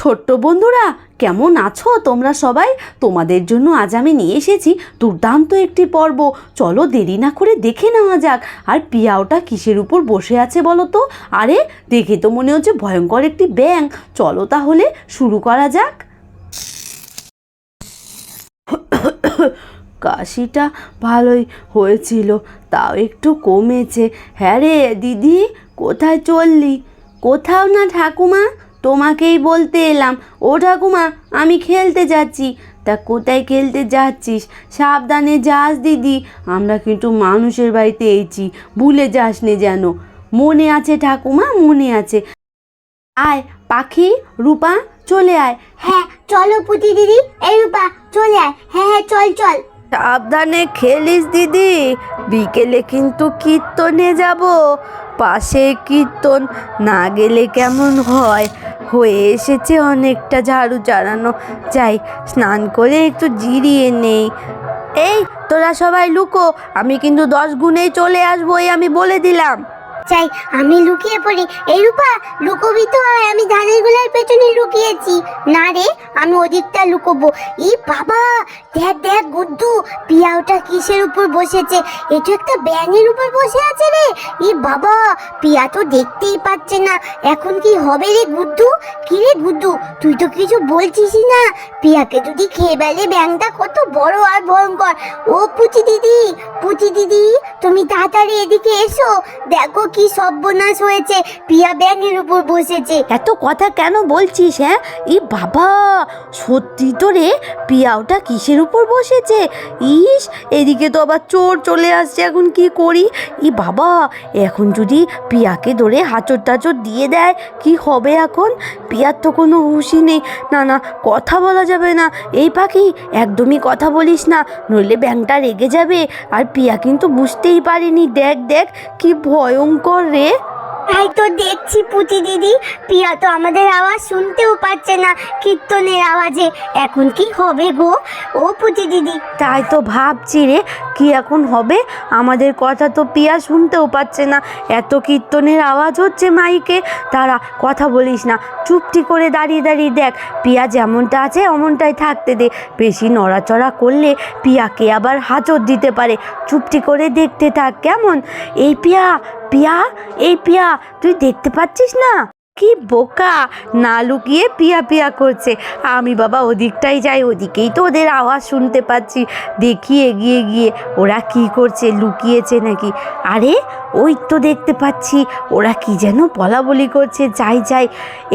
ছোট্ট বন্ধুরা, কেমন আছো তোমরা সবাই? তোমাদের জন্য আজ আমি নিয়ে এসেছি দুর্দান্ত একটি পর্ব। চলো দেরি না করে দেখে নেওয়া যাক। আর পিয়াওটা কিসের উপর বসে আছে বলো তো? আরে দেখে তো মনে হচ্ছে ভয়ঙ্কর একটি ব্যাঙ। চলো তাহলে শুরু করা যাক। কাশিটা ভালোই হয়েছিল, তাও একটু কমেছে। হ্যাঁ রে দিদি, কোথায় চললি? কোথাও না ঠাকুমা, তোমাকেই বলতে এলাম। ও ঠাকুমা, আমি খেলতে যাচ্ছি। তা কোথায় খেলতে যাচ্ছিস? সাবধানে যাস দিদি, আমরা কিন্তু মানুষের বাড়িতে এসেছি, ভুলে যাস নে যেন। মনে আছে ঠাকুমা, মনে আছে। আয় পাখি, রূপা চলে আয়। হ্যাঁ চলো পুতি দিদি, এই রূপা চলে আয়। হ্যাঁ চল চল। সাবধানে খেলিস দিদি, বিকেলে কিন্তু কীর্তনে যাব। পাশে কীর্তন, না গেলে কেমন হয়? হয়ে এসেছে অনেকটা ঝাড়ু চালানো, যাই স্নান করে একটু জিরিয়ে নেই। এই তোরা সবাই লুকো, আমি কিন্তু 10 গুণেই চলে আসবো, এই আমি বলে দিলাম। চাই আমি লুকিয়ে পড়ি। এই রূপা লুকোবি তো? আমি ধানের গোলার পেছনে লুকিয়েছি। না রে, আমি ওদিকটা লুকোবো। ই বাবা, দেখ দেখ গুড্ডু, পিয়াওটা কিসের উপর বসেছে? এটা একটা ব্যাঙের উপর বসে আছে রে। ই বাবা, পিয়া তো দেখতেই পাচ্ছে না। এখন কি হবে রে গুড্ডু? কি রে গুড্ডু, তুই তো কিছু বলছিসই না। পিয়াকে যদি খেয়ে ফেলে ব্যাঙটা কত বড় আর ভয়ঙ্কর। ও পুচি দিদি, পুচি দিদি, তুমি তাড়াতাড়ি এদিকে এসো। দেখো কি সর্বনাশ হয়েছে, পিয়া ব্যাঙের উপর বসেছে। এত কথা কেন বলছিস? হ্যাঁ, ই বাবা, সত্যি তো রে, পিয়াওটা কিসের উপর বসেছে? ইস, এদিকে তো আবার চোর চলে আসছে, এখন কি করি? ই বাবা, এখন যদি পিয়াকে ধরে হাঁচড় টাচড় দিয়ে দেয়, কি হবে এখন? পিয়ার তো কোনো হুঁশই নেই। না না, কথা বলা যাবে না। এই পাখি, একদমই কথা বলিস না, নইলে ব্যাঙটা রেগে যাবে। আর পিয়া কিন্তু বুঝতেই পারেনি। দেখ দেখ কি ভয়ঙ্কর রে। তাই তো দেখছি পুচি দিদি, পিয়া তো আমাদের আওয়াজ শুনতেও পাচ্ছে না, কীর্তনের আওয়াজে। এখন কি হবে গো ও পুচি দিদি? তাই তো ভাবছি রে, কি এখন হবে? আমাদের কথা তো পিয়া শুনতেও পাচ্ছে না, এত কীর্তনের আওয়াজ হচ্ছে মাইকে। তারা কথা বলিস না, চুপটি করে দাঁড়িয়ে দাঁড়িয়ে দেখ। পিয়া যেমনটা আছে অমনটাই থাকতে দে। বেশি নড়াচড়া করলে পিয়াকে আবার হাঁচড় দিতে পারে। চুপটি করে দেখতে থাক, কেমন? এই পিয়া, পিয়া, এই পিয়া, তুই দেখতে পাচ্ছিস না? কি বোকা, না লুকিয়ে পিয়া পিয়া করছে। আমি বাবা ওদিকটাই যাই, ওদিকেই তো ওদের আওয়াজ শুনতে পাচ্ছি। দেখি এগিয়ে গিয়ে ওরা কি করছে, লুকিয়েছে নাকি? আরে ওই তো দেখতে পাচ্ছি, ওরা কি যেন বলা বলি করছে। যাই যাই,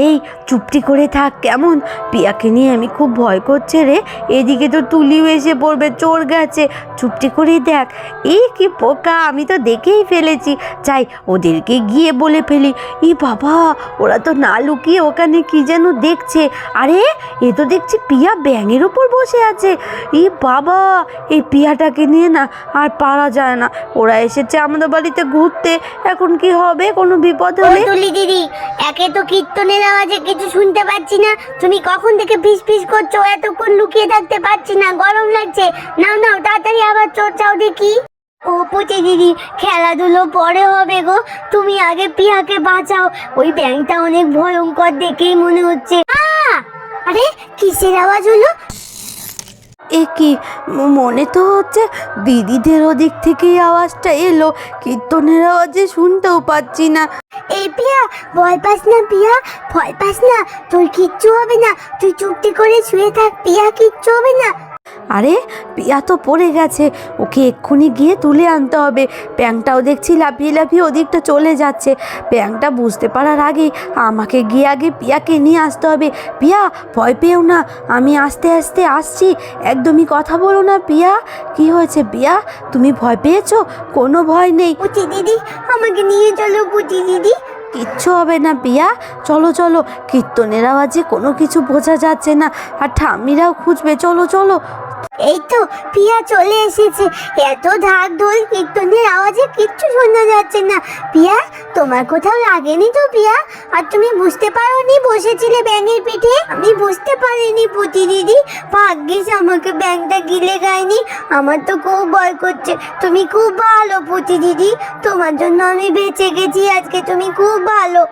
এই চুপটি করে থাক, কেমন? পিয়াকে নিয়ে আমি খুব ভয় করছে রে। এদিকে তো তুলিও এসে পড়বে, চোর গেছে। চুপটি করে দেখ। এই কি বোকা, আমি তো দেখেই ফেলেছি। যাই ওদেরকে গিয়ে বলে ফেলি। ই বাবা, ওরা তো না লুকিয়ে ওখানে কি যেন দেখছে। আরে এ তো দেখছি পিয়া ব্যাঙের ওপর বসে আছে। ই বাবা, এই পিয়াটাকে নিয়ে না আর পারা যায় না। ওরা এসেছে আমাদের বাড়িতে ঘুরতে, এখন কি হবে কোনো বিপদ হলে? তুলি দিদি, একে তো কীর্তনের আওয়াজে কিছু শুনতে পাচ্ছি না, তুমি কখন থেকে ফিস ফিস করছো? এতক্ষণ লুকিয়ে থাকতে পারছি না, গরম লাগছে। নাও নাও তাড়াতাড়ি আবার চোর চাও দেখি। ও পুচি দিদি, খেলাধুলো পরে হবে গো, তুমি আগে পিয়াকে বাঁচাও। ওই ব্যাঙটা অনেক ভয়ঙ্কর দেখেই মনে হচ্ছে। আরে কিসের আওয়াজ হলো? এ কি, মনে তো হচ্ছে দিদিদের ওদিক থেকেই আওয়াজটা এলো। কীর্তনের আওয়াজে শুনতেও পাচ্ছি না। এই পিয়া, ভয় পাস না পিয়া, ভয় পাস না, তোর কিচ্ছু হবে না। তুই চুপটি করে শুয়ে থাক, পিয়া কিচ্ছু হবে না। আরে পিয়া তো পড়ে গেছে, ওকে এক্ষুনি গিয়ে তুলে আনতে হবে। ব্যাঙটাও দেখছি লাফিয়ে লাফিয়ে ওদিকটা চলে যাচ্ছে। ব্যাঙটা বুঝতে পারার আগেই আমাকে গিয়ে আগে পিয়াকে নিয়ে আসতে হবে। পিয়া, ভয় পেও না, আমি আস্তে আস্তে আসছি, একদমই কথা বলো না। পিয়া, কি হয়েছে পিয়া, তুমি ভয় পেয়েছো? কোনো ভয় নেই। পুচি দিদি, আমাকে নিয়ে চলো পুচি দিদি। কিচ্ছু হবে না পিয়া, চলো চলো। কীর্তনের আওয়াজে কোনো কিছু বোঝা যাচ্ছে না, আর ঠাম্মিরাও খুঁজবে। চলো চলো। এই তো পিয়া চলে এসেছে। এত ঢাক ঢোল, কীর্তনের আওয়াজে কিচ্ছু শোনা যাচ্ছে না। পিয়া, তোমার কোথাও লাগেনি তো পিয়া? আর তুমি বুঝতে পারোনি বসেছিলে ব্যাঙের পিঠে? আমি বুঝতে পারিনি পুচি দিদি, ভাগ্যিস আমাকে ব্যাঙটা গিলে খায়নি। আমার তো খুব ভয় করছে। তুমি খুব ভালো পুচি দিদি, তোমার জন্য আমি বেঁচে গেছি আজকে, তুমি খুব ভালো।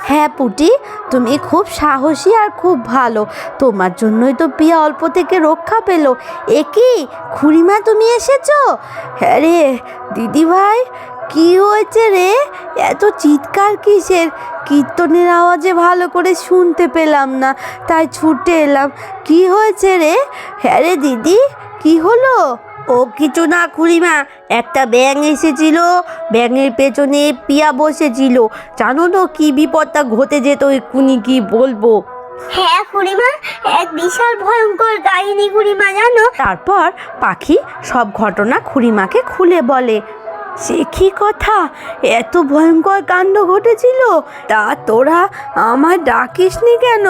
হ্যাঁ পুটি, তুমি খুব সাহসী আর খুব ভালো, তোমার জন্যই তো পিয়া অল্প থেকে রক্ষা পেল। এ কি খুড়িমা, তুমি এসেছো? হ্যাঁ রে দিদি ভাই, কি হয়েছে রে? এত চিৎকার কিসের? কীর্তনের আওয়াজে ভালো করে শুনতে পেলাম না, তাই ছুটে এলাম। কি হয়েছে রে? হ্যাঁ রে দিদি, কি হলো? ও কিছু না খুড়িমা, একটা ব্যাঙ এসেছিল, ব্যাঙের পেছনে পিয়া বসেছিল। জানো তো কি বিপদটা ঘটে যেত এক্ষুনি, কি বলবো। হ্যাঁ খুড়িমা, এক বিশাল ভয়ঙ্কর কাহিনী খুড়িমা, জানো। তারপর পাখি সব ঘটনা খুড়িমাকে খুলে বলে। সে কি কথা, এত ভয়ঙ্কর কাণ্ড ঘটেছিল? তা তোরা আমায় ডাকিসনি কেন?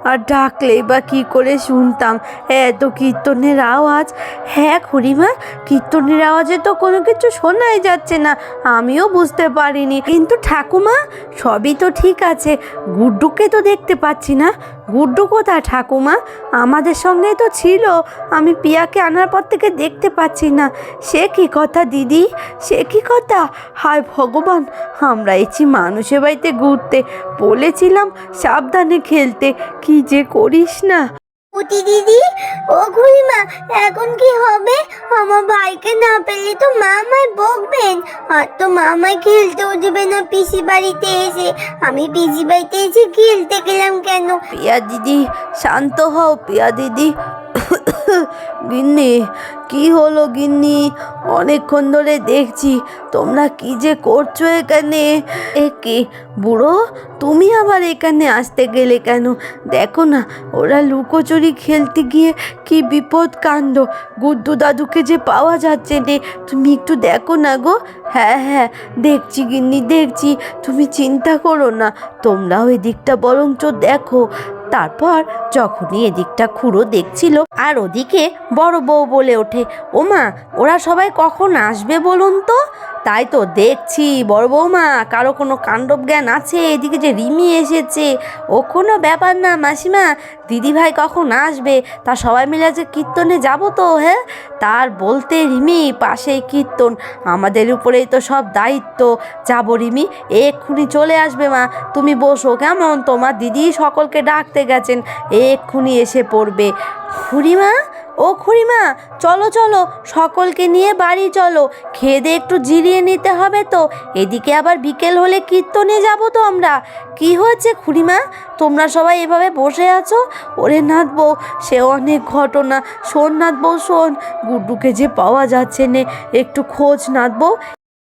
আর ডাকলেই বা কি করে শুনতাম? এত কীর্তনের আওয়াজ। হ্যাঁ খুড়িমা, কীর্তনের আওয়াজে তো কোনো কিছু শোনাই যাচ্ছে না, আমিও বুঝতে পারিনি। কিন্তু ঠাকুমা, সবই তো ঠিক আছে, গুড্ডুকে তো দেখতে পাচ্ছি না। গুড্ডু কোথায় ঠাকুমা? আমাদের সঙ্গেই তো ছিল, আমি পিয়াকে আনার পর থেকে দেখতে পাচ্ছি না। সে কি কথা দিদি, সে কি কথা? হায় ভগবান, আমরা এসেছি মানুষের বাড়িতে ঘুরতে, বলেছিলাম সাবধানে খেলতে, কি যে করিস না। পুটি দিদি, ও খুড়িমা, এখন কি হবে? আমার ভাইকে না পেলে তো মা আমায় বকবেন, আর তো মা আমায় খেলতেও দেবে না পিসি বাড়িতে এসে। আমি পিসি বাড়িতে এসে খেলতে গেলাম কেন? পিয়া দিদি, শান্ত হও পিয়া দিদি। গিন্নি, কি হলো গিন্নি? অনেকক্ষণ ধরে দেখছি তোমরা কি যে করছো এখানে। এ কি বুড়ো, তুমি আবার এখানে আসতে গেলে কেন? দেখো না, ওরা লুকোচুরি খেলতে গিয়ে কি বিপদ কাণ্ড, গুড্ডু দাদুকে যে পাওয়া যাচ্ছে না। তুমি একটু দেখো না গো। হ্যাঁ হ্যাঁ, দেখছি গিন্নি দেখছি, তুমি চিন্তা করো না, তোমরাও এদিকটা বরঞ্চ দেখো। তারপর যখনই এদিকটা খুড়ো দেখছিল, আর ওদিকে বড় বউ বলে ওঠে, ওমা ওরা সবাই কখন আসবে বলুন তো? তাই তো দেখছি বড় বৌমা, কারো কোনো কাণ্ডব জ্ঞান আছে? এদিকে যে রিমি এসেছে, ও কোনো ব্যাপার না মাসিমা, দিদিভাই কখন আসবে তা সবাই মিলে যে কীর্তনে যাব তো। হ্যাঁ, তার বলতে রিমি, পাশেই কীর্তন, আমাদের উপরেই তো সব দায়িত্ব। যাবো রিমি, এক্ষুনি চলে আসবে মা, তুমি বসো কেমন? তোমার দিদি সকলকে ডাকতে গেছেন, এক্ষুনি এসে পড়বে। খুড়িমা, ও খুড়িমা, চলো চলো, সকলকে নিয়ে বাড়ি চলো, খেয়ে দিয়ে একটু জিরিয়ে নিতে হবে তো, এদিকে আবার বিকেল হলে কীর্তনে যাব তো আমরা। কি হয়েছে খুড়িমা, তোমরা সবাই এভাবে বসে আছো? ওরে নাথ বউ, সে অনেক ঘটনা, শোন নাথ বউ শোন, গুড্ডুকে যে পাওয়া যাচ্ছে নে, একটু খোঁজ নাথ বউ।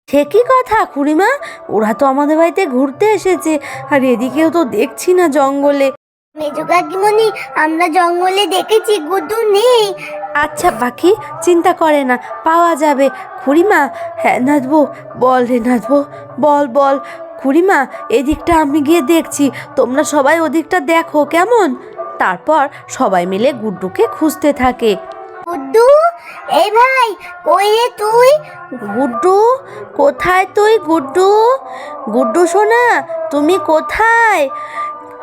সে কি কথা খুড়িমা, ওরা তো আমাদের বাড়িতে ঘুরতে এসেছে, আর এদিকেও তো দেখছি না জঙ্গলে। মেজো কাকিমণি, আমরা জঙ্গলে দেখেছি গুড্ডু নেই। আচ্ছা পাখি, চিন্তা করে না, পাওয়া যাবে। খুড়িমা, হ্যাঁ নাচবো, বল রে নাচবো, বল বল। খুড়িমা, এদিকটা আমি গিয়ে দেখছি, তোমরা সবাই ওদিকটা দেখো কেমন। তারপর সবাই মিলে গুড্ডুকে খুঁজতে থাকে। গুড্ডু, এই ভাই, কই রে তুই? গুড্ডু, কোথায় তুই গুড্ডু? গুড্ডু সোনা, তুমি কোথায়?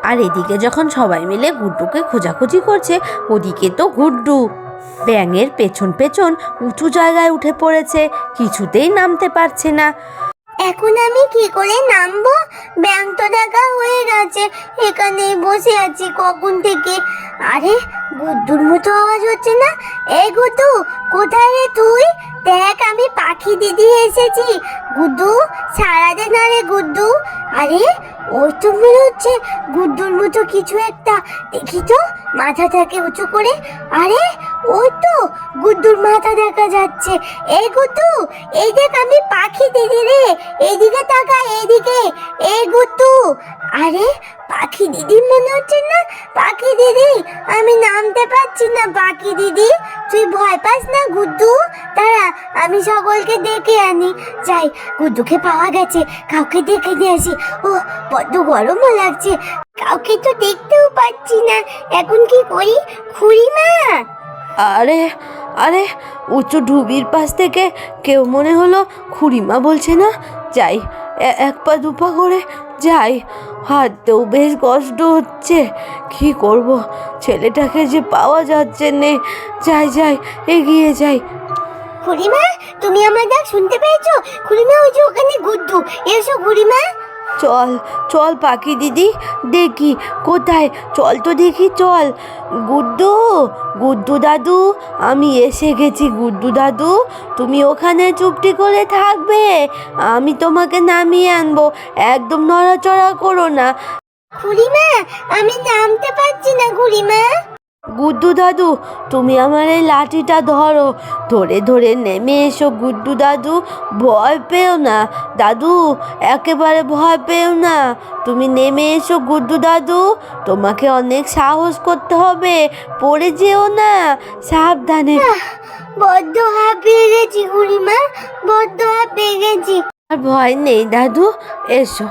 আর এদিকে যখন সবাই মিলে গুড্ডুকে খোঁজাখুঁজি করছে, ওদিকে তো গুড্ডু ব্যাঙের পেছন পেছন উঁচু জায়গায় উঠে পড়েছে, কিছুতেই নামতে পারছে না। এখন আমি কি করে নামবো? ব্যাংক তো দেখা হয়ে গেছে, এখানেই বসে আছি কখন থেকে। আরে, গুড্ডুর মতো আওয়াজ হচ্ছে না? এই গুড্ডু, কোথায় রে তুই? দেখ, আমি পাখি দিদি এসেছি। গুড্ডু, সারা দে না রে গুড্ডু। আরে, ওই তো মনে হচ্ছে গুড্ডুর মতো কিছু একটা, দেখি তো মাথাটাকে উঁচু করে। আরে, ওই তো গুড্ডুর মাথা দেখা যাচ্ছে। এই গুড্ডু, এই দেখ, আমি পাখি দিদি রে, এইদিকে তাকা, এইদিকে। এই গুড্ডু, আরে পাখি দিদি মনে হচ্ছে না? পাখি দিদি, আমি নামতে পারছি না। পাখি দিদি, তুই ভয় পাস না গুড্ডু? দাঁড়া, আমি সকলকে ডেকে আনি। যাই, গুড্ডুকে পাওয়া গেছে, কাউকে ডেকে নিয়ে আসি। ও, বড্ড গরমও লাগছে, কাউকে তো দেখতেও পাচ্ছি না, এখন কি করি? খুড়িমা! আরে আরে, উঁচু ঢুবির পাশ থেকে কেউ মনে হলো খুড়িমা বলছে না। যাই, এক পা দুপা করে যাই, হাঁটতেও বেশ কষ্ট হচ্ছে, কি করব, ছেলেটাকে যে পাওয়া যাচ্ছে নে। যাই যাই, এগিয়ে যাই। খুড়িমা, তুমি আমার ডাক শুনতে পেয়েছো? খুড়িমা, ওই যে ওখানে গুড্ডু, এসো খুড়িমা। চল চল পাখি দিদি, দেখি কোথায়, চল তো দেখি, চল। গুড্ডু, গুড্ডু দাদু, আমি এসে গেছি। গুড্ডু দাদু, তুমি ওখানে চুপটি করে থাকবে, আমি তোমাকে নামিয়ে আনবো, একদম নড়াচড়া করো না। খুড়িমা, আমি নামতে পারছি না খুড়িমা। গুড্ডু দাদু, তুমি আমার এই লাঠিটা ধরো, ধরে ধরে নেমে এসো। গুড্ডু দাদু, ভয় পেও না দাদু, একেবারে ভয় পেও না, তুমি নেমে এসো। গুড্ডু দাদু, তোমাকে অনেক সাহস করতে হবে, পড়ে যেও না, সাবধানে। বড্ড হাঁপিয়ে গেছি খুড়িমা, বড্ড হাঁপিয়ে গেছি। আর ভয় নেই দাদু, এসো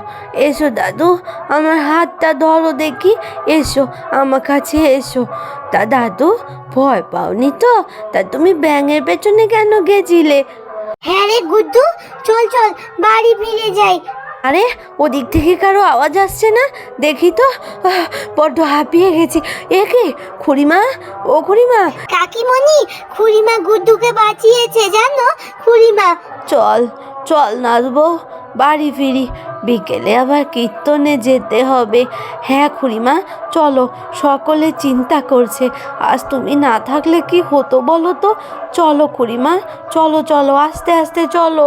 এসো দাদু, আমার হাতটা ধরো দেখি, এসো আমার কাছে এসো। তা দাদু, ভয় পাওনি তো? তা তুমি ব্যাঙের পেছনে কেন গেছিলে? হ্যাঁ রে গুড্ডু, চল চল বাড়ি ফিরে যাই। আরে, ওদিক থেকে কারো আওয়াজ আসছে না, দেখি তো। বড্ড হাঁপিয়ে গেছি। এ কি খুড়িমা? ও খুড়িমা, কাকিমণি, খুড়িমা গুড্ডুকে বাঁচিয়েছে জানো খুড়িমা। চল চল নাচবো, বাড়ি ফিরি, বিকেলে আবার কীর্তনে যেতে হবে। হ্যাঁ খুড়িমা, চলো, সকলে চিন্তা করছে, আজ তুমি না থাকলে কি হতো বলো তো। চলো খুড়িমা, চলো চলো, আস্তে আস্তে চলো।